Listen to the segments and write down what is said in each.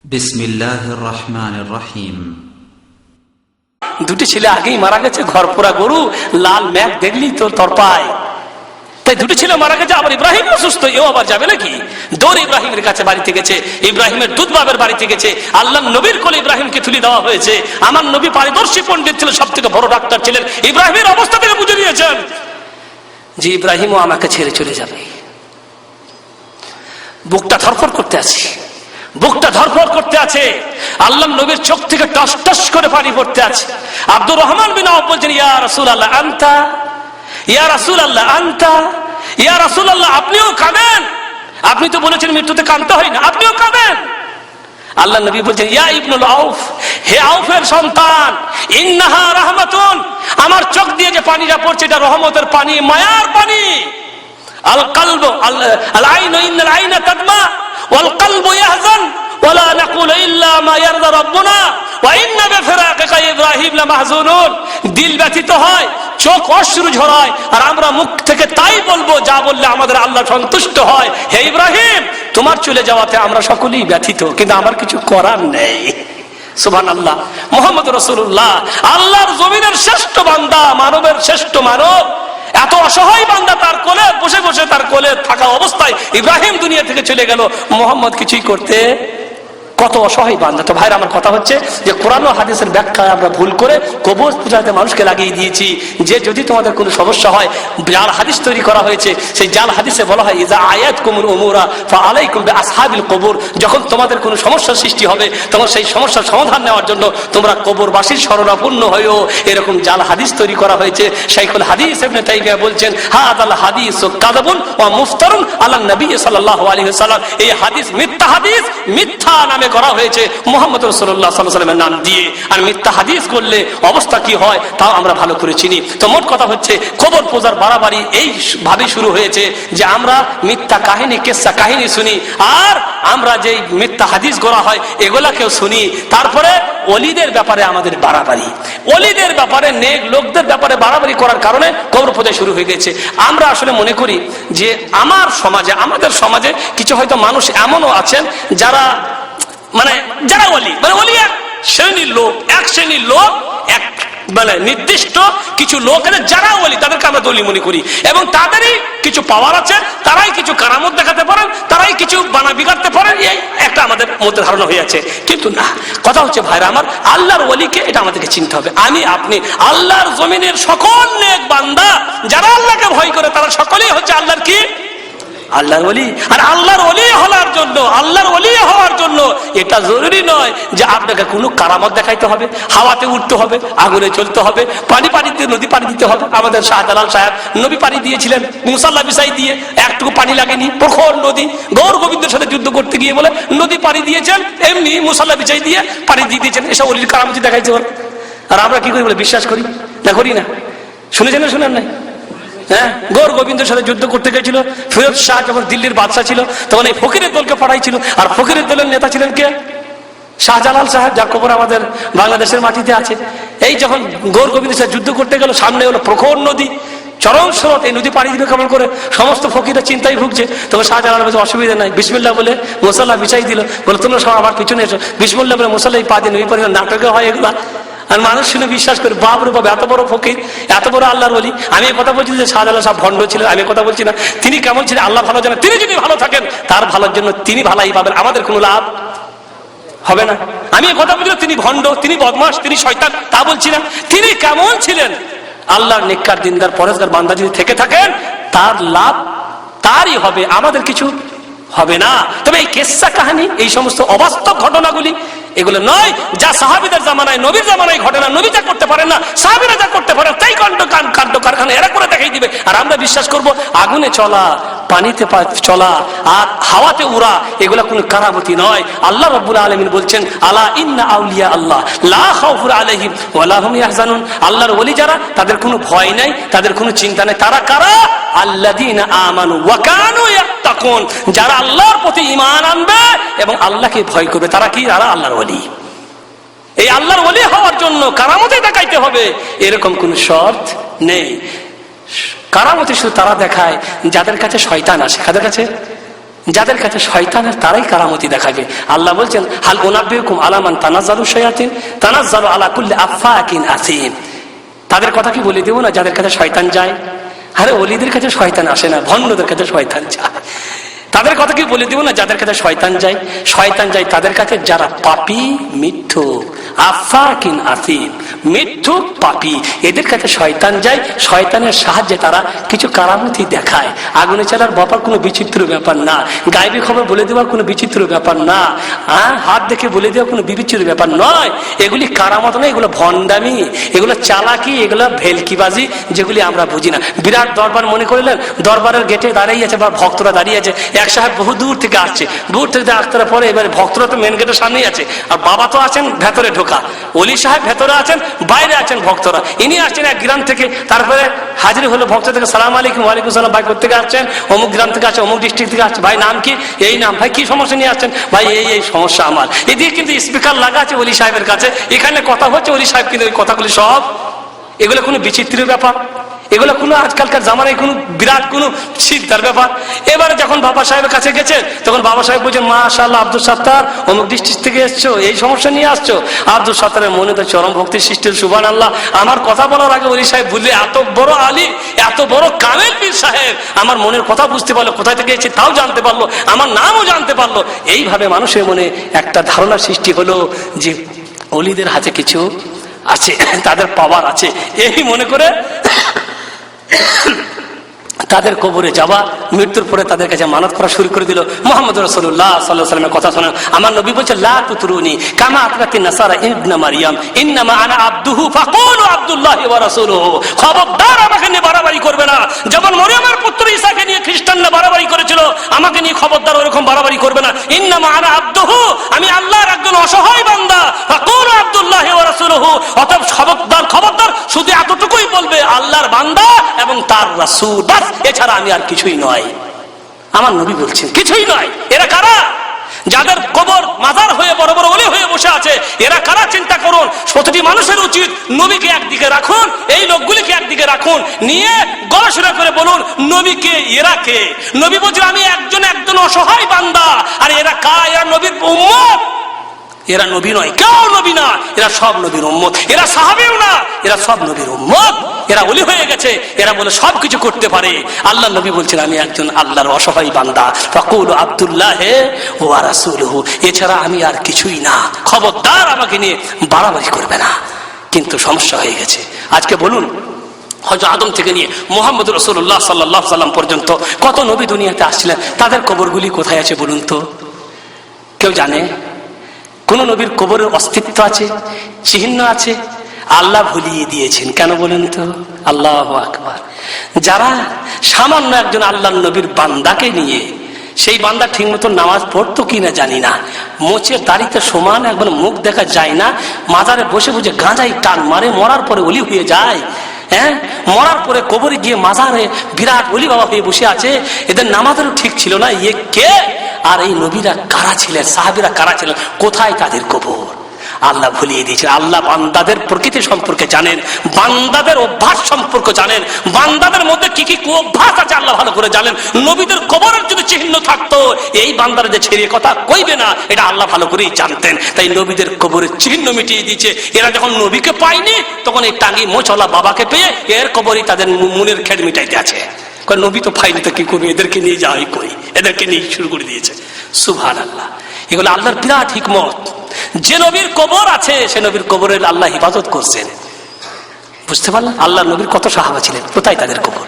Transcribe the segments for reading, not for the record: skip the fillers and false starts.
বিসমিল্লাহির রহমানির রহিম। দুটি ছেলে আগেই মারা গেছে, ঘর পোড়া গরু, লাল মেঘ দেখলি তো তরপায়। তাই দুটি ছেলে মারা গেছে, আবার ইব্রাহিম অসুস্থ, এও আবার যাবে নাকি? দৌড় ইব্রাহিমের কাছে বাড়িতে গেছে, ইব্রাহিমের দুধ বাবের বাড়িতে গেছে, আল্লাহ নবীর কোলে ইব্রাহিমকে তুলে দেওয়া হয়েছে। আমার নবী পারদর্শী পণ্ডিত ছিলেন, সব থেকে বড় ডাক্তার ছিলেন। ইব্রাহিমের অবস্থা থেকে বুঝে নিয়েছেন যে ইব্রাহিমও আমাকে ছেড়ে চলে যাবে। বুকটা ধরফর করতে আছে, বুকটা ধরফর করতে আছে। আল্লাহ নবীর চোখ থেকে টস টস করে পানি পড়তে আছে। আব্দুর রহমান বিন আওফ বলছেন, ইয়া রাসূলুল্লাহ আনতা, ইয়া রাসূলুল্লাহ আনতা, ইয়া রাসূলুল্লাহ আপনিও কাঁদেন? আপনি তো বলেছেন মৃত্যুতে কাঁদতে হয় না, আপনিও কাঁদেন? আল্লাহ নবী বলছেন, ইয়া ইবনুল আউফ, হে আউফের সন্তান, ইন্নাহা রাহমাতুন, আমার চোখ দিয়ে যে পানিটা পড়ছে এটা রহমতের পানি, মায়ার পানি। আল কলবু আল আইনু ইন্নাল আইনা তাদমা ওয়াল কলবু ইয়াহজান ওয়ালা নাকুলু ইল্লা মা ইয়ারদা রাব্বুনা ওয়া ইন্না বিফিরাকিকা ইব্রাহিম লামাহজুনুন। দিল ব্যথিত হয়, চোখ অশ্রু ঝরায়, আর আমরা মুখ থেকে তাই বলবো যা বললে আমাদের আল্লাহ সন্তুষ্ট হয়। হে ইব্রাহিম, তোমার চলে যাওয়াতে আমরা সকলেই ব্যথিত, কিন্তু আমার কিছু করার নেই। সুবহানাল্লাহ। মুহাম্মদ রাসূলুল্লাহ আল্লাহর জমিনের শ্রেষ্ঠ বান্দা, মানবের শ্রেষ্ঠ মানব, এত অসহায় বান্দা, তার কোলে বসে বসে তার কোলে থাকা অবস্থায় ইব্রাহিম দুনিয়া থেকে চলে গেল, মোহাম্মদ কিছুই করতে, কত অসহায় বান্দা। তো ভাইরা, আমার কথা হচ্ছে যে কোরআন ও হাদিসের ব্যাখ্যা আমরা ভুল করে কবর পূজাতে মানুষকে লাগিয়ে দিয়েছি। যে যদি তোমাদের কোনো সমস্যা হয়, জাল হাদিস তৈরি করা হয়েছে, সেই জাল হাদিসে বলা হয় ইজা আয়াতকুমুল উমুরা ফাআলাইকুম বিআসহাবিল কবর। যখন তোমাদের কোনো সমস্যার সৃষ্টি হবে, তখন সেই সমস্যার সমাধান নেওয়ার জন্য তোমরা কবরবাসীর শরণাপন্ন হয়েও, এরকম জাল হাদিস তৈরি করা হয়েছে। শাইখুল হাদিস ইবনে তাইমিয়া বলছেন, হাযাল হাদিসু কাযাবুন ওয়া মুফতারুন আলা নবী সাল্লাল্লাহু আলাইহি ওয়াসাল্লাম। এই হাদিস মিথ্যা হাদিস, মিথ্যা নামে করা হয়েছে মুহাম্মদ রাসূলুল্লাহ সাল্লাল্লাহু আলাইহি ওয়াসাল্লামের নাম দিয়ে। আর মিথ্যা হাদিস করলে অবস্থা কি হয় তাও আমরা ভালো করে চিনি। তো মোট কথা হচ্ছে, কবর পূজার বাড়াবাড়ি এই ভাবে শুরু হয়েছে যে আমরা মিথ্যা কাহিনী, কিসসা কাহিনী শুনি, আর আমরা যে মিথ্যা হাদিস গড়া হয় এগুলাকেও শুনি। তারপরে ওলিদের ব্যাপারে আমাদের বাড়াবাড়ি, ওলিদের ব্যাপারে, নেক লোকদের ব্যাপারে বাড়াবাড়ি করার কারণে কবর পূজা শুরু হয়ে গেছে। আমরা আসলে মনে করি যে আমার সমাজে, আমাদের সমাজে কিছু হয়তো মানুষ এমনও আছেন যারা যারা ওলি, ওলি এক শ্রেণীর লোক, এক শ্রেণীর লোক, এক নির্দিষ্ট কিছু লোক যারা ওলি, তাদেরকে আমরা ওলি মনে করি, এবং তাদেরই কিছু পাওয়ার আছে, তারাই কিছু কারামত দেখাতে পারেন, তারাই কিছু বানা বিগাড়তে পারেন, এই একটা আমাদের মধ্যে ধারণা হয়ে আছে। কিন্তু না, কথা হচ্ছে ভাইরা আমার, আল্লাহর ওলিকে এটা আমাদেরকে চিনতে হবে। আমি আপনি আল্লাহর জমিনের সকল নেক বান্দা যারা আল্লাহকে ভয় করে, তারা সকলেই হচ্ছে আল্লাহর কি? আল্লাহর ওলি। আর আল্লাহর ওলি হওয়ার জন্য, আল্লাহর ওলি হওয়ার জন্য এটা জরুরি নয় যে আপনাকে কোনো কারামত দেখাইতে হবে, হাওয়াতে উঠতে হবে, আগুনে চলতে হবে, পানি দিতে, নদী পানি দিতে হবে। আমাদের শাহজালাল সাহেব নবী পানি দিয়েছিলেন মুসাল্লা বিছাই দিয়ে, একটুকু পানি লাগেনি, প্রখর নদী, গৌর গোবিন্দের সাথে যুদ্ধ করতে গিয়ে বলে নদী পানি দিয়েছেন, এমনি মুসাল্লা বিছাই দিয়ে পানি দিয়ে দিয়েছেন। এসব ওলির কারামতি দেখাইতে পারে। আর আমরা কি করি বলে বিশ্বাস করি না? করি না? শুনেছেন না শুনেন নাই? হ্যাঁ, গৌর গোবিন্দের সাথে যুদ্ধ করতে গেছিল ফিরোজ শাহ, যখন দিল্লির বাদশা ছিল, তখন এই ফকিরের দলকে পাঠাইছিল। আর ফকিরের দলের নেতা ছিলেন কে? শাহজালাল সাহেব, যার কবর আমাদের বাংলাদেশের মাটিতে আছে। এই যখন গৌর গোবিন্দের সাথে যুদ্ধ করতে গেল, সামনে হলো প্রখর নদী, চরম স্রোত, এই নদী পাড়ি দিল কেমন করে? সমস্ত ফকিরা চিন্তায় ভুগছে। তখন শাহজালাল বলছে অসুবিধা নাই, বিসমিল্লাহ বলে মুসাল্লা বিছাই দিল, বলে তোমরা সব আমার পিছনে এসো, বিসমিল্লাহ বলে মুসাল্লা পা দিয়ে নবী পানি। নাটকে হয় এগুলা, আর মানুষ শুনে বিশ্বাস করে, বাপ রে বাপ, এত বড় ফকির, এত বড় আল্লাহর ওলি। আমি কথা বলছি যে শাহজালাল সাহেব ভণ্ড ছিলেন, আমি কথা বলছি না। তিনি কেমন ছিলেন আল্লাহ ভালো জানেন। তিনি যদি ভালো থাকেন, তার ভালোর জন্য তিনি ভালাই পাবেন, আমাদের কোনো লাভ হবে না। আমি কথা বলছি তিনি ভণ্ড, তিনি বদমাস, তিনি শয়তান, তা বলছি না। তিনি কেমন ছিলেন? আল্লাহর নেককার দিনদার পরেজগার বান্দা যদি থেকে থাকেন, তার লাভ তারই হবে, আমাদের কিছু হবে না। তবে এই কিসসা কাহিনী, এই সমস্ত অবাস্তব ঘটনাগুলি, এগুলো নয় যা সাহাবীদের জামানায়, নবীর জামানায় ঘটনা। নবী যা করতে পারেন না, সাহাবীরা যা করতে পারেন, তাই কাণ্ড কারখানা এরা করে দেখাই দিবে। আর আমরা বিশ্বাস করব আগুনে চলা, পানিতে চলা, আর হাওয়াতে উড়া, এগুলা কোনো কারামতি নয়। আল্লাহ রাব্বুল আলামিন বলছেন, আলা ইন্না আউলিয়া আল্লাহ লা খাউফুন আলাইহিম ওয়া লা হুম ইয়াহজানুন। আল্লাহর ওলি যারা, তাদের কোনো ভয় নাই, তাদের কোনো চিন্তা নাই। তারা কারা? আল্লাযীনা আমানু ওয়া কানু ইয়াত্তাকুন। যারা আল্লাহর প্রতি ঈমান আনবে এবং আল্লাহকে ভয় করবে, তারা কি? তারা আল্লাহর ওলি। এই আল্লাহর ওলি হওয়ার জন্য কারামতে দেখাইতে হবে এরকম কোন শর্ত নেই। কারামতে শুধু তারা দেখায় যাদের কাছে শয়তান আসে। কাদের কাছে? যাদের কাছে শয়তানের তারাই কারামতি দেখাবে। আল্লাহ বলছেন হাল উনাব্বিউকুম আলা মান তানাজ্জালু শায়াতিন তানাজ্জালু আলা কুল্লি আফাকিন আসিম। তাদের কথা কি বলে দেবো না যাদের কাছে শয়তান যায়? আরে ওলিদের কাছে শয়তান আসে না, ভণ্ডদের কাছে শয়তান যায়। তাদের কথা কি বলে দিব না যাদের কাছে শয়তান যায়? শয়তান যায় তাদের কাছে যারা পাপী, মিথ্যুক, আফাকিন আসিম, মিথ্যুক, পাপী, এদের কাছে শয়তান যায়। শয়তানের সাহায্যে তারা কিছু কারামতি দেখায়। আগুনে চালার ব্যাপার কোনো বিচিত্র ব্যাপার না, গায়েবী খবর বলে দেওয়া কোনো বিচিত্র ব্যাপার না, হাত দেখে বলে দেওয়া কোনো বিচিত্র ব্যাপার নয়। এগুলি কারামত নয়, এগুলো ভণ্ডামি, এগুলো চালাকি, এগুলো ভেলকিবাজি, যেগুলি আমরা বুঝি না। বিরাট দরবার মনে করলেন, দরবারের গেটে দাঁড়িয়ে আছে বা ভক্তরা দাঁড়িয়ে আছে, এক সাহেব বহু দূর থেকে আসছে, দূর থেকে আসতে পরে এবারে ভক্তরা তো মেন গেটের সামনেই আছে, আর বাবা তো আছেন ভেতরে ঢোকা, অলি সাহেব ভেতরে আছেন, বাইরে আছেন ভক্তরা। ইনি আসছেন এক গ্রাম থেকে, তারপরে হাজির হলো ভক্ত থেকে, সালাম আলাইকুম। ওয়ালাইকুম সালাম। ভাই কোথেকে আসছেন? অমুক গ্রাম থেকে আসছে, অমুক ডিস্ট্রিক্ট থেকে আসছে। ভাই নাম কি? এই নাম। ভাই কি সমস্যা নিয়ে আসছেন? ভাই এই সমস্যা আমার। এদিকে কিন্তু স্পিকার লাগা আছে অলি সাহেবের কাছে, এখানে কথা হচ্ছে, অলি সাহেব কিন্তু ওই কথাগুলি সব, এগুলো কোনো বিচিত্র ব্যাপার, এগুলো কোনো আজকালকার জামানায় কোনো বিরাট কোনো চিন্তার ব্যাপার। এবারে যখন বাবা সাহেবের কাছে গেছে, তখন বাবা সাহেব বলছেন মাশাআল্লাহ আব্দুল সাত্তার অমুক ডিস্ট্রিক্ট থেকে এসছো, এই সমস্যা নিয়ে আসছো। আব্দুল সাত্তারের মনে তো চরম ভক্তির সৃষ্টির, সুবহানাল্লাহ। আমার কথা বলার আগে ওলি সাহেব বললে এত বড় আলিম, এত বড় কামেল পীর সাহেব আমার মনের কথা বুঝতে পারলো, কোথায় থেকে এসেছি তাও জানতে পারলো, আমার নামও জানতে পারলো। এইভাবে মানুষের মনে একটা ধারণা সৃষ্টি হলো যে অলিদের হাতে কিছু আছে, তাদের পাওয়ার আছে, এই মনে করে তাদের কবরে যাওয়া, মৃত্যুর পরে তাদের কাছে মানত করা শুরু করে দিল। মুহাম্মদ রাসূলুল্লাহ সাল্লাল্লাহু আলাইহি ওয়াসাল্লামের কথা শোনেন, আমার নবী বলেছেন লা তুতরুনি কামা আতরাতিন নাসারা ইবনে মারইয়াম ইন্নামা আনা আবদুহু ফাকুলু আব্দুল্লাহি ওয়া রাসূলুহু। খবরদার আমাকে নিয়ে বাড়াবাড়ি করবে না, যেমন মরিয়মের পুত্র ঈসাকে নিয়ে খ্রিস্টানরা বাড়াবাড়ি করেছিল, আমাকে নিয়ে খবরদার ওরকম বাড়াবাড়ি করবে না। ইন্নামা আনা আবদুহু, আমি আল্লাহর একজন অসহায় বান্দা, ফাকুলু আব্দুল্লাহি ওয়া রাসূলুহু। অতএব খবরদার শুধু এতটুকুই বলবে আল্লাহর বান্দা এবং তার রাসূল, বাস, এছাড়া আমি আর কিছুই নয়। আমার নবী বলছেন কিছুই নয়। এরা কারা? যাদের কবর মাজার হয়ে বড় বড় ওলি হয়ে বসে আছে, এরা কারা চিন্তা করুন। প্রতিটি মানুষের উচিত নবীকে একদিকে রাখুন, এই লোকগুলিকে একদিকে রাখুন, নিয়ে গবেষণা করে বলুন নবীকে, এরা কে? নবী বলছেন আমি একজন অসহায় বান্দা, আর এরা এরা নবীর উম্মত। এরা নবী নয়, কেউ নবী না, এরা সব নবীর উম্মত। এরা সাহাবীও না, এরা সব নবীর উম্মত। এরা ওলি হয়ে গেছে, এরা বলে সবকিছু করতে পারে। আল্লাহ নবী বলছেন আমি একজন আল্লাহর অসহায় বান্দা, ফাকুলু আব্দুল্লাহি ওয়া রাসূলুহু, এছাড়া আমি আর কিছুই না। খবরদার আমাকে নিয়ে বাড়াবাড়ি করবে না। কিন্তু সমস্যা হয়ে গেছে। আজকে বলুন হযরত আদম থেকে নিয়ে মুহাম্মদ রাসূলুল্লাহ সাল্লাল্লাহু আলাইহি ওয়াসাল্লাম পর্যন্ত কত নবী দুনিয়াতে আসছিলেন, তাদের কবরগুলি কোথায় আছে বলুন তো? কেউ জানে? কোন নবীর কবরের অস্তিত্ব আছে, চিহ্ন আছে? আল্লাহ ভুলিয়ে দিয়েছেন। কেন বলেন তো? আল্লাহু আকবার। যারা সামান্য একজন আল্লাহর নবীর বান্দাকে নিয়ে, সেই বান্দা ঠিক মতো নামাজ পড়তো কিনা জানি না, মোচে দাড়িতে সমান একবার মুখ দেখা যায় না, মাজারে বসে বসে গাঁজাই টান মারে, মরার পরে ওলি হয়ে যায়। হ্যাঁ, মরার পরে কবরে গিয়ে মাজারে বিরাট ওলি বাবা হয়ে বসে আছে। এদের নামাজেরও ঠিক ছিল না। ইয়ে কে? আর এই নবীরা কারা ছিলেন, সাহাবীরা কারা ছিলেন, কোথায় তাদের কবর? আল্লাহ ভুলিয়ে দিয়েছেন। আল্লাহ বান্দাদের প্রকৃতি সম্পর্কে জানেন, বান্দাদের অভ্যাস সম্পর্কে জানেন, বান্দাদের মধ্যে কি কি অভ্যাস আছে আল্লাহ ভালো করে জানেন। নবীদের কবরের যদি চিহ্ন থাকতো, এই বান্দারা যে ছেড়ে কথা কইবে না, এটা আল্লাহ ভালো করেই জানতেন। তাই নবীদের কবরের চিহ্ন মিটিয়ে দিয়েছে। এরা যখন নবীকে পায়নি, তখন এই টাঙ্গি মোচলা বাবাকে পেয়ে এর কবরই তাদের মনের খেদ মিটাইতে আছে। নবী তো পাইনি তো কি করবে, এদেরকে নিয়ে যাওয়াই কই, এদেরকে নিয়ে শুরু করে দিয়েছে। সুবহানাল্লাহ। এগুলো আল্লাহর বিরাট হিকমত। যে নবীর কবর আছে, সে নবীর কবরের আল্লাহ হিফাজত করছেন। বুঝতে পারলাম? আল্লাহ নবীর কত সাহাবা ছিলেন, কোথায় তাদের কবর?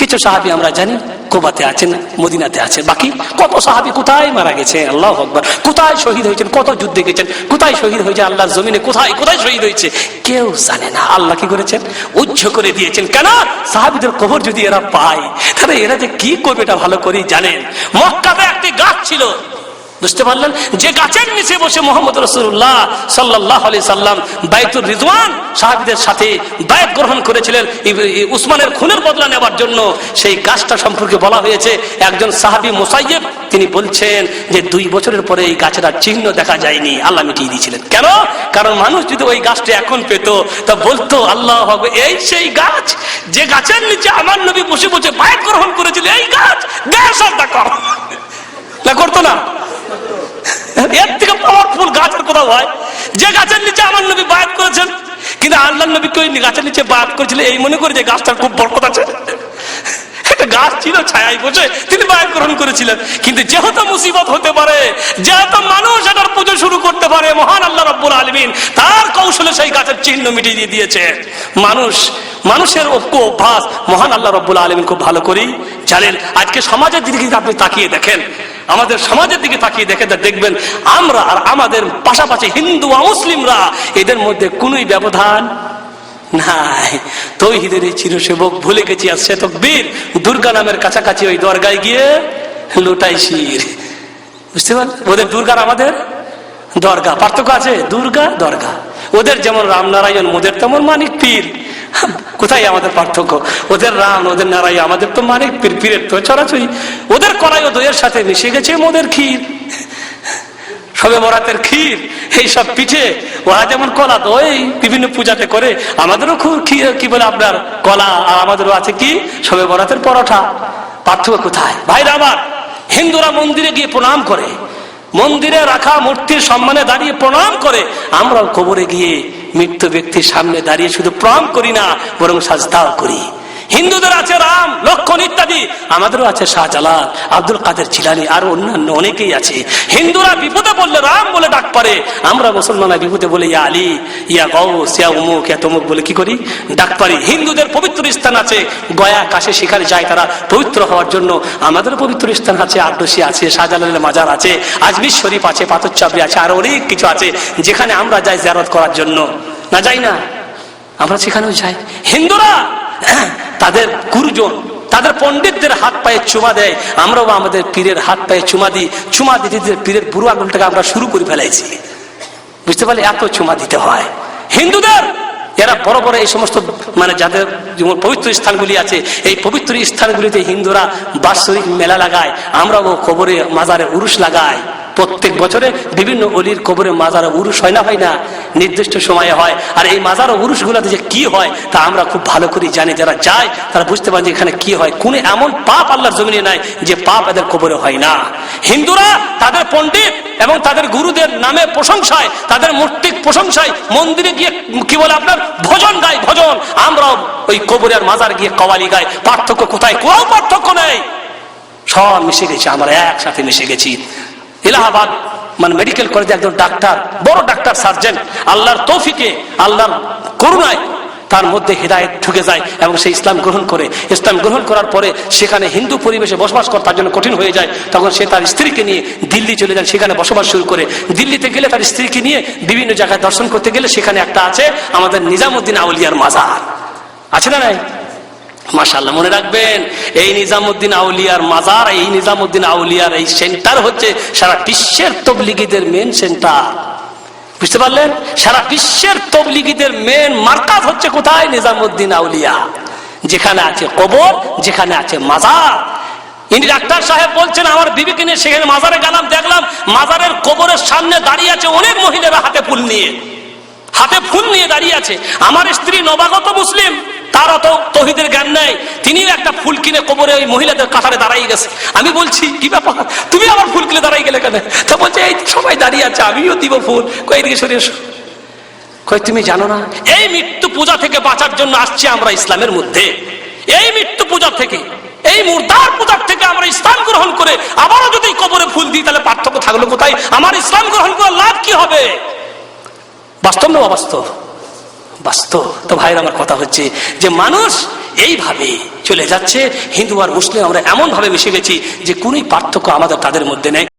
কিছু সাহাবী আমরা জানি কুবাতে আছেন, মদিনাতে আছে, বাকি কত সাহাবী কোথায় মারা গেছে, আল্লাহু আকবার, কোথায় শহীদ হয়েছেন, কত যুদ্ধে গেছেন, কোথায় শহীদ হয়েছে আল্লাহর জমিনে, কোথায় কোথায় শহীদ হয়েছে কেউ জানে না। আল্লাহ কি করেছেন? উজ্জ করে দিয়েছেন। কেন? সাহাবীদের কবর যদি এরা পায়, তাহলে এরা যে কি করবে এটা ভালো করেই জানেন। মক্কাতে একটি গাছ ছিল, বুঝতে পারলেন, যে গাছের নিচে বসে মুহাম্মদ রাসূলুল্লাহ সাল্লাল্লাহু আলাইহি সাল্লাম বাইতুর রিজওয়ান সাহাবীদের সাথে বায়াত গ্রহণ করেছিলেন উসমানের খুনের বদলা নেওয়ার জন্য। সেই গাছটা সম্পর্কে বলা হয়েছে, একজন সাহাবী মুসাইয়্যিব তিনি বলছেন যে 2 বছরের পরে এই গাছের আর চিহ্ন দেখা যায়নি, আল্লাহ মিটিয়ে দিয়েছিলেন। কেন? কারণ মানুষ যদি ওই গাছটা এখন পেত, তা বলতো আল্লাহু আকবার, এই সেই গাছ যে গাছের নিচে আমার নবী বসে বসে বায়াত গ্রহণ করেছিল, এই গাছ দেশ দেখো। না করতো না? এর থেকে পাওয়ারফুল গাছ আর কোথাও হয়? যে গাছের নিচে আমার নবী বায়াত করেছেন, কিন্তু আল্লাহর নবী কই গাছের নিচে বায়াত করেছিলেন এই মনে করে যে গাছটার খুব বরকত আছে। একটা গাছ ছিল ছায়ায় বসে তিনি বায়াত গ্রহণ করেছিলেন, কিন্তু যেহেতু মুসিবত হতে পারে, যেহেতু মানুষ এটার পুজো শুরু করতে পারে, মহান আল্লাহ রাব্বুল আলামিন তার কৌশলে সেই গাছের চিহ্ন মিটিয়ে দিয়ে দিয়েছে। মানুষের অভ্যাস মহান আল্লাহ রাব্বুল আলামিন খুব ভালো করেই জানেন। আজকে সমাজের দিকে আপনি তাকিয়ে দেখেন, আমাদের সমাজের দিকে তাকিয়ে দেখবেন আমরা আর আমাদের পাশাপাশি হিন্দু আর মুসলিমরা এদের মধ্যে কোনই ব্যবধান নাই। তৌহিদের এই চিরসেবক ভুলে গেছি আর সে তকবীর দুর্গা নামের কাছাকাছি ওই দরগায় গিয়ে লুটাই শির। বুঝতে পারলেন? ওদের দুর্গার আমাদের দরগা, পার্থক্য আছে। দুর্গা দরগা, ওদের যেমন রামনারায়ণ, ওদের তেমন মানিক পীর। কোথায় আমাদের পার্থক্য? ওদের রাম, ওদের নারায়ণ, আমাদের তো মানিক পীর। পীরের তো ছড়াছড়ি। ওদের কড়াই ও দইয়ের সাথে মিশে গেছে মোদের ক্ষীর, সবে বরাতের ক্ষীর, এইসব পিঠে। ওরা যেমন কলা দই বিভিন্ন পূজাতে করে, আমাদেরও খুব কি বলে আপনার কলা, আর আমাদেরও আছে কি সবে বরাতের পরোটা। পার্থক্য কোথায় ভাইরা আমার? হিন্দুরা মন্দিরে গিয়ে প্রণাম করে, মন্দিরে রাখা মূর্তির সম্মানে দাঁড়িয়ে প্রণাম করে। আমরাও কবরে গিয়ে মৃত্যু ব্যক্তির সামনে দাঁড়িয়ে শুধু প্রণাম করি না, বরং সাজদাও করি। হিন্দুদের আছে রাম, লক্ষণ ইত্যাদি, আমাদেরও আছে শাহজালাল, আব্দুল কাদের জিলানী, আর অন্যান্য অনেকেই আছে। হিন্দুরা বিপদে বললে রাম বলে ডাক পারে, আমরা মুসলমানরা বিপদে বলে ইয়া আলী, ইয়া গৌস, ইয়া উমুক, ইয়া তমুক বলে কি করি? ডাক পারি। হিন্দুদের পবিত্র স্থান আছে গয়া, কাশী, সেখানে যায় তারা পবিত্র হওয়ার জন্য। আমাদেরও পবিত্র স্থান আছে, আটরশি আছে, শাহজালালের মাজার আছে, আজমির শরীফ আছে, পাথর চাবড়ি আছে, আর অনেক কিছু আছে যেখানে আমরা যাই জিয়ারত করার জন্য। না যাই না? আমরা সেখানেও যাই। হিন্দুরা তাদের গুরুজন, তাদের পণ্ডিতদের হাত পায়ে চুমা দেয়, আমরাও আমাদের পীরের হাত পায়ে চুমা দিই। চুমা দিতে দিতে পীরের বুড়ো আঙুলটাকে আমরা শুরু করে ফেলাইছি। বুঝতে পারলে? এত চুমা দিতে হয় হিন্দুদের। এরা বড় বড় এই সমস্ত মানে যাদের যেমন পবিত্র স্থানগুলি আছে, এই পবিত্র স্থানগুলিতে হিন্দুরা বাৎসরিক মেলা লাগায়, আমরাও কবরে মাজারে উরুস লাগাই। প্রত্যেক বছরে বিভিন্ন অলির কবরে মাজারে উরুস হয় না? হয় না? নির্দিষ্ট সময়ে হয়। আর এই মাজার উরুস গুলাতে যে কি হয় তা আমরা খুব ভালো করে জানি। যারা যায় তারা বুঝতে পারে যে এখানে কি হয়। কোন এমন পাপ আল্লাহর জমিনে নাই যে পাপ এদের কবরে হয় না। হিন্দুরা তাদের পণ্ডিত এবং তাদের গুরুদের নামে প্রশংসায়, তাদের মূর্তির প্রশংসায় মন্দিরে গিয়ে কি বলে আপনার ভজন গায়, ভজন। আমরাও ওই কবরের মাজার গিয়ে কওয়ালি গাই। পার্থক্য কোথায়? কোনো পার্থক্য নেই, সব মিশে গেছি, আমরা একসাথে মিশে গেছি। এলাহাবাদ মানে মেডিকেল কলেজে একজন ডাক্তার, বড় ডাক্তার, সার্জেন, আল্লাহর তৌফিকে, আল্লাহর করুণায় তার মধ্যে হিদায়েত ঢুকে যায় এবং সে ইসলাম গ্রহণ করে। ইসলাম গ্রহণ করার পরে সেখানে হিন্দু পরিবেশে বসবাস করা তার জন্য কঠিন হয়ে যায়। তখন সে তার স্ত্রীকে নিয়ে দিল্লি চলে যায়, সেখানে বসবাস শুরু করে। দিল্লিতে গেলে তার স্ত্রীকে নিয়ে বিভিন্ন জায়গায় দর্শন করতে গেলে সেখানে একটা আছে আমাদের নিজামুদ্দিন আউলিয়ার মাজার, আছে না নাই? মাশাআল্লাহ, মনে রাখবেন এই নিজামুদ্দিন আউলিয়ার মাজার, এই নিজামুদ্দিন আউলিয়ার এই সেন্টার হচ্ছে সারা বিশ্বের তবলিগীদের মেন সেন্টার। বুঝতে পারলেন? সারা বিশ্বের তবলিগীদের মেন মার্কাজ হচ্ছে কোথায়? নিজামুদ্দিন আউলিয়া। যেখানে আছে কবর, যেখানে আছে মাজার। ইনি ডাক্তার সাহেব বলছেন আমার বিবিকে নিয়ে সেখানে মাজারে গেলাম, দেখলাম মাজারের কবরের সামনে দাঁড়িয়ে আছে অনেক মহিলারা হাতে ফুল নিয়ে, হাতে ফুল নিয়ে দাঁড়িয়ে আছে। আমার স্ত্রী নবাগত মুসলিম, তার অত তৌহিদের জ্ঞান নেই, তিনিও একটা ফুল কিনে কবরে ওই মহিলাদের কাতারে দাঁড়াই গেছে। আমি বলছি কি ব্যাপার, তুমি আবার ফুল কিনে দাঁড়াই গেলে কেন? তা বলছে এই সবাই দাঁড়িয়ে আছে, আমিও দিব ফুল। কই দিকে সরে এসো। কই তুমি জানো না এই মৃত্যু পূজা থেকে বাঁচার জন্য আসছি আমরা ইসলামের মধ্যে। এই মৃত্যু পূজা থেকে, এই মুর্দার পূজার থেকে আমরা ইসলাম গ্রহণ করে আবারও যদি কবরে ফুল দিই তাহলে পার্থক্য থাকলো কোথায়? আমার ইসলাম গ্রহণ করার লাভ কি হবে? বাস্তব না অবাস্তব? বাস্তব। তো ভাইয়ের আমার কথা হচ্ছে যে মানুষ এইভাবে চলে যাচ্ছে, হিন্দু আর মুসলিম আমরা এমন ভাবে মিশে গেছি যে কোন পার্থক্য আমাদের তাদের মধ্যে নেই।